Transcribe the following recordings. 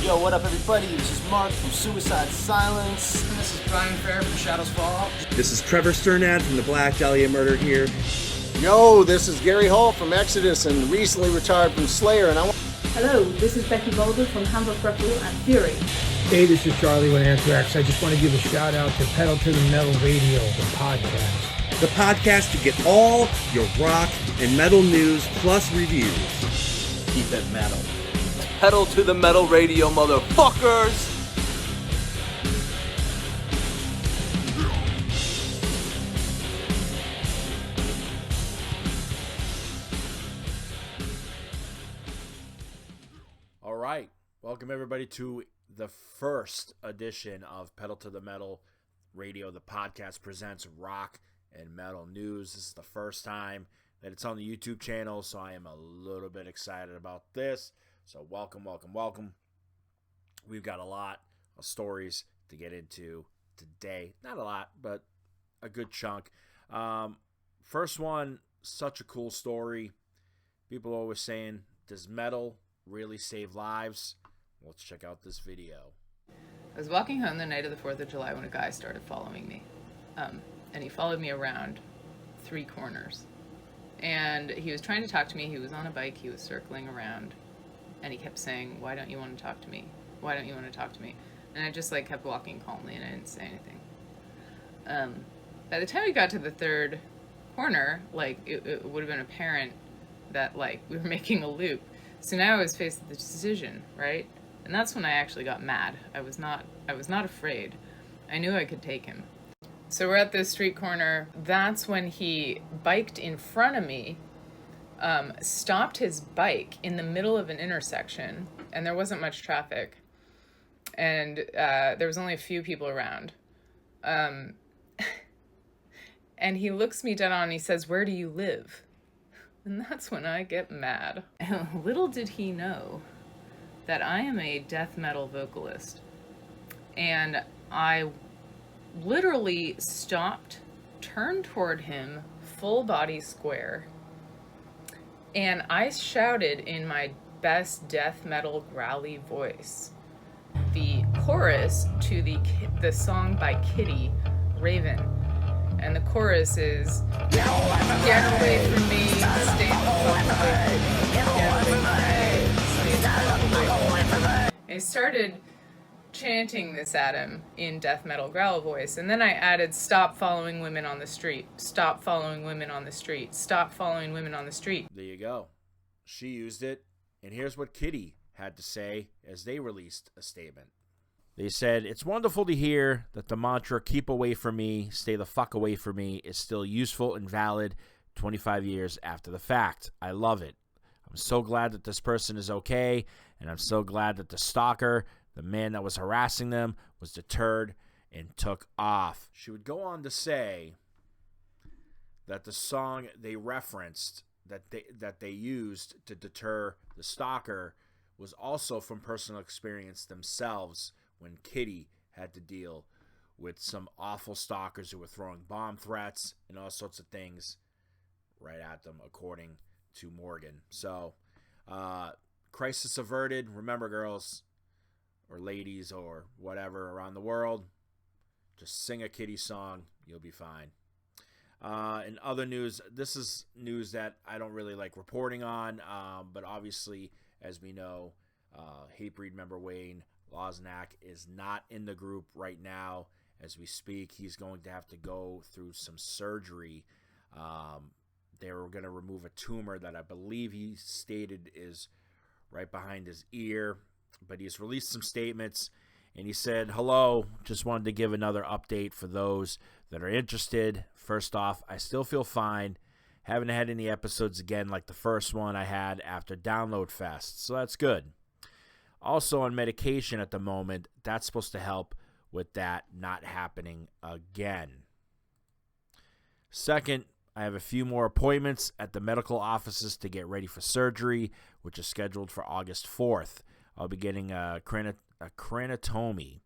Yo, what up, everybody? This is Mark from Suicide Silence. This is Brian Fair from Shadows Fall. This is Trevor Sternad from the Black Dahlia Murder here. Yo, this is Gary Hall from Exodus and recently retired from Slayer, and Hello, this is Becky Boulder from Hamburg Grapple and Fury. Hey, this is Charlie with Anthrax. I just want to give a shout out to Pedal to the Metal Radio, the podcast. The podcast to get all your rock and metal news plus reviews. Keep it metal. Pedal to the Metal Radio, motherfuckers! All right, welcome everybody to the first edition of Pedal to the Metal Radio. The podcast presents rock and metal news. This is the first time that it's on the YouTube channel, so I am a little bit excited about this. So welcome. We've got a lot of stories to get into today. Not a lot, but a good chunk. First one, such a cool story. People are always saying, does metal really save lives? Let's check out this video. I was walking home the night of the 4th of July when a guy started following me. And he followed me around 3 corners. And he was trying to talk to me. He was on a bike. He was circling around. And he kept saying, why don't you want to talk to me? Why don't you want to talk to me? And I just kept walking calmly and I didn't say anything. By the time we got to the 3rd corner, it would have been apparent that we were making a loop. So now I was faced with the decision, right? And that's when I actually got mad. I was not afraid. I knew I could take him. So we're at this street corner. That's when he biked in front of me, stopped his bike in the middle of an intersection, and there wasn't much traffic. And there was only a few people around. And he looks me dead on and he says, "Where do you live?" And that's when I get mad. And little did he know that I am a death metal vocalist. And I literally stopped, turned toward him, full body square, and I shouted in my best death metal growly voice the chorus to the song by Kittie, Raven. And the chorus is, "Get away from me, stay the fuck away from me, get away from me, stay the fuck away from me." And I started chanting this at him in death metal growl voice, and then I added, "Stop following women on the street, stop following women on the street, stop following women on the street." There you go. She used it, and here's what Kittie had to say as they released a statement. They said, "It's wonderful to hear that the mantra, 'keep away from me, stay the fuck away from me,' is still useful and valid 25 years after the fact. I love it. I'm so glad that this person is okay, and I'm so glad that the stalker, the man that was harassing them, was deterred and took off." She would go on to say that the song they referenced that they used to deter the stalker was also from personal experience themselves, when Kittie had to deal with some awful stalkers who were throwing bomb threats and all sorts of things right at them, according to Morgan. So, crisis averted. Remember, girls or ladies or whatever around the world, just sing a Kittie song. You'll be fine. In other news, this is news that I don't really like reporting on, but obviously, as we know, Hatebreed member Wayne Lozinak is not in the group right now as we speak. He's going to have to go through some surgery. They were going to remove a tumor that I believe he stated is right behind his ear, but he's released some statements, and he said, "Hello, just wanted to give another update for those that are interested. First off, I still feel fine. Haven't had any episodes again like the first one I had after Download Fest, so that's good. Also on medication at the moment. That's supposed to help with that not happening again. Second, I have a few more appointments at the medical offices to get ready for surgery, which is scheduled for August 4th. I'll be getting a craniotomy,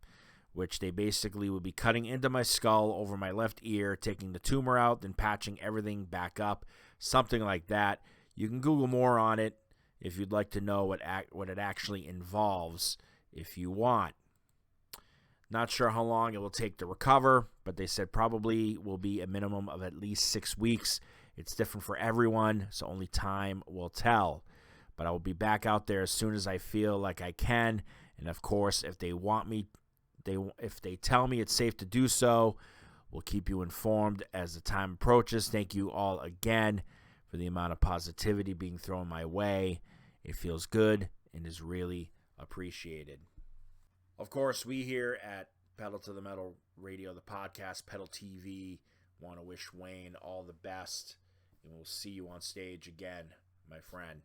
which they basically would be cutting into my skull over my left ear, taking the tumor out, then patching everything back up, something like that. You can Google more on it if you'd like to know what it actually involves. if you want. Not sure how long it will take to recover, but they said probably will be a minimum of at least 6 weeks. It's different for everyone, so only time will tell. But I will be back out there as soon as I feel like I can. And of course, if they want me, if they tell me it's safe to do so, we'll keep you informed as the time approaches. Thank you all again for the amount of positivity being thrown my way. It feels good and is really appreciated. Of course, we here at Pedal to the Metal Radio, the podcast, Pedal TV, want to wish Wayne all the best, and we'll see you on stage again, my friend.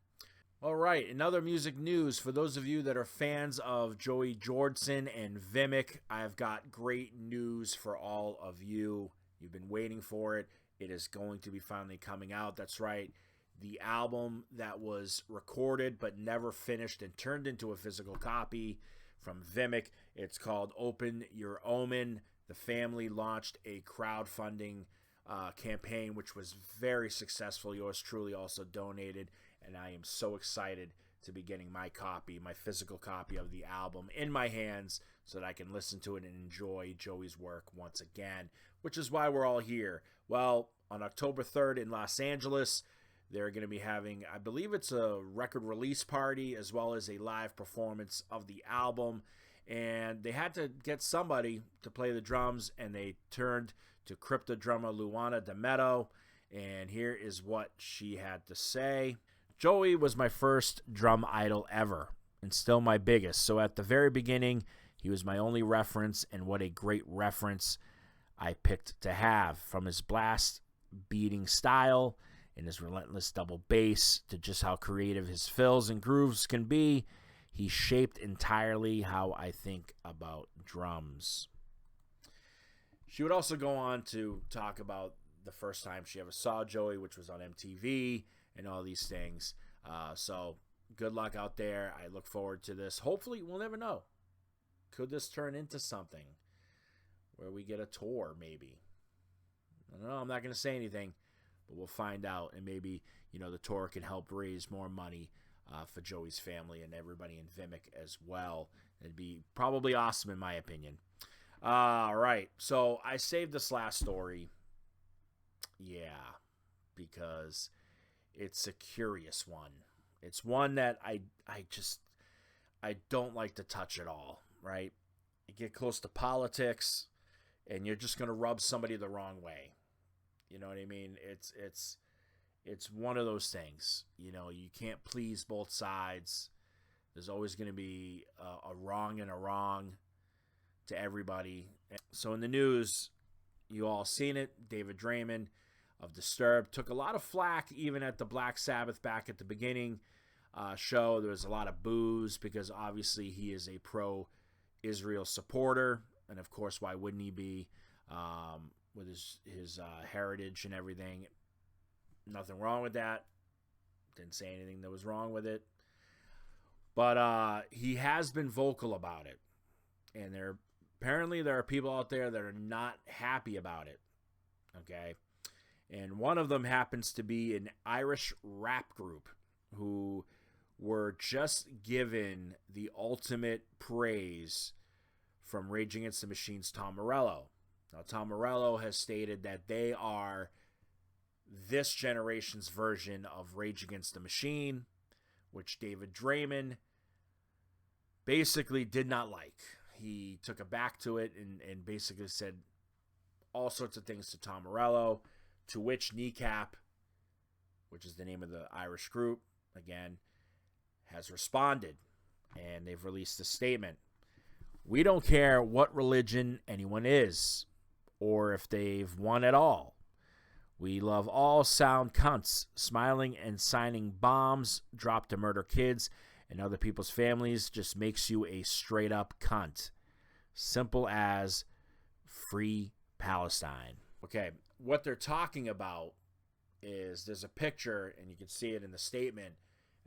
All right, another music news. For those of you that are fans of Joey Jordison and Vimic, I've got great news for all of you. You've been waiting for it. It is going to be finally coming out. That's right. The album that was recorded but never finished and turned into a physical copy from Vimic. It's called Open Your Omen. The family launched a crowdfunding campaign, which was very successful. Yours truly also donated, and I am so excited to be getting my copy, my physical copy of the album in my hands so that I can listen to it and enjoy Joey's work once again, which is why we're all here. Well, on October 3rd in Los Angeles, they're going to be having, I believe it's a record release party as well as a live performance of the album. And they had to get somebody to play the drums, and they turned to crypto drummer Luana D'Ameto. And here is what she had to say. Joey was my first drum idol ever, and still my biggest. So at the very beginning, he was my only reference, and what a great reference I picked to have. From his blast beating style and his relentless double bass to just how creative his fills and grooves can be, he shaped entirely how I think about drums. She would also go on to talk about the first time she ever saw Joey, which was on MTV, and all these things. So good luck out there. I look forward to this. Hopefully, we'll never know. Could this turn into something where we get a tour, maybe? I don't know. I'm not going to say anything, but we'll find out. And maybe, the tour can help raise more money for Joey's family and everybody in Vimic as well. It'd be probably awesome, in my opinion. All right. So I saved this last story. Yeah, because it's a curious one. It's one that I don't like to touch at all, right? You get close to politics, and you're just going to rub somebody the wrong way. You know what I mean? It's one of those things. You can't please both sides. There's always going to be a wrong and a wrong to everybody. So in the news, you all seen it. David Draiman of Disturbed took a lot of flack even at the Black Sabbath back at the beginning show. There was a lot of boos because obviously he is a pro-Israel supporter, and of course, why wouldn't he be with his heritage and everything? Nothing wrong with that. Didn't say anything that was wrong with it. But he has been vocal about it, and apparently there are people out there that are not happy about it. Okay. And one of them happens to be an Irish rap group who were just given the ultimate praise from Rage Against the Machine's Tom Morello. Now, Tom Morello has stated that they are this generation's version of Rage Against the Machine, which David Draiman basically did not like. He took it back to it and basically said all sorts of things to Tom Morello, to which Kneecap, which is the name of the Irish group, again, has responded, and they've released a statement. We don't care what religion anyone is, or if they've won at all. We love all sound cunts, smiling and signing bombs dropped to murder kids and other people's families just makes you a straight-up cunt. Simple as free Palestine. Okay, what they're talking about is there's a picture, and you can see it in the statement,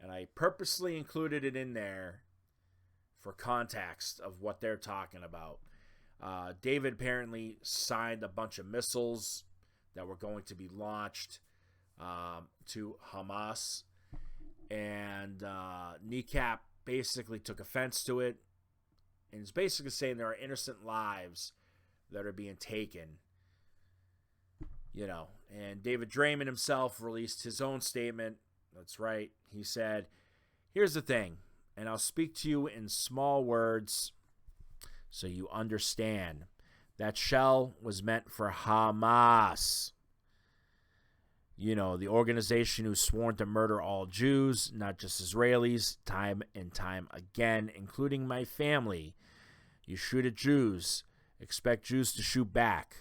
and I purposely included it in there for context of what they're talking about. David apparently signed a bunch of missiles that were going to be launched to Hamas, and Kneecap basically took offense to it And it's basically saying there are innocent lives that are being taken. You know, and David Draiman himself released his own statement. That's right. He said, here's the thing, and I'll speak to you in small words so you understand. That shell was meant for Hamas. You know, the organization who's sworn to murder all Jews, not just Israelis, time and time again, including my family. You shoot at Jews, expect Jews to shoot back.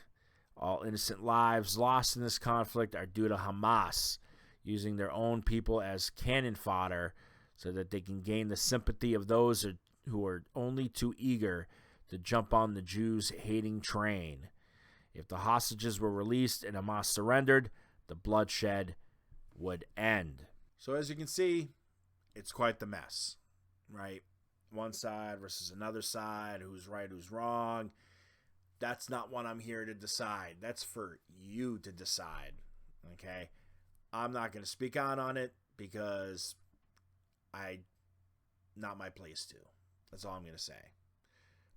All innocent lives lost in this conflict are due to Hamas, using their own people as cannon fodder so that they can gain the sympathy of those who are only too eager to jump on the Jews-hating train. If the hostages were released and Hamas surrendered, the bloodshed would end. So as you can see, it's quite the mess, right? One side versus another side, who's right, who's wrong. That's not what I'm here to decide. That's for you to decide, okay? I'm not going to speak on it because not my place to. That's all I'm going to say.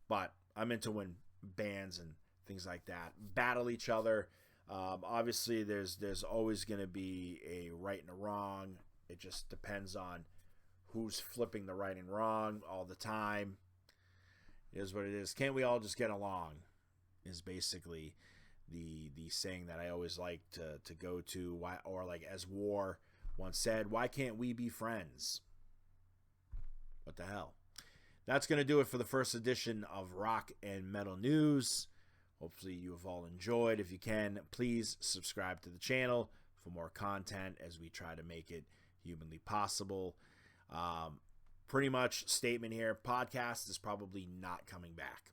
But I'm into when bands and things like that battle each other. Obviously, there's always going to be a right and a wrong. It just depends on who's flipping the right and wrong all the time. It is what it is. Can't we all just get along? Is basically the saying that I always like to go to. Why, or like as War once said, why can't we be friends? What the hell? That's going to do it for the first edition of Rock and Metal News. Hopefully you have all enjoyed. If you can, please subscribe to the channel for more content as we try to make it humanly possible. Pretty much statement here, podcast is probably not coming back.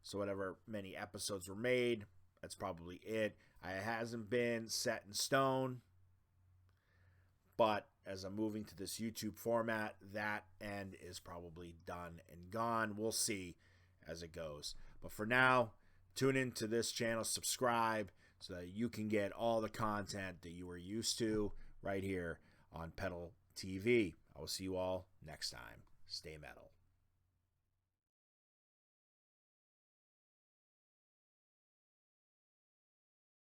So whatever many episodes were made, that's probably it. It hasn't been set in stone. But as I'm moving to this YouTube format, that end is probably done and gone. We'll see as it goes. But for now, tune into this channel, subscribe, so that you can get all the content that you were used to right here on Pedal TV. I will see you all next time. Stay metal.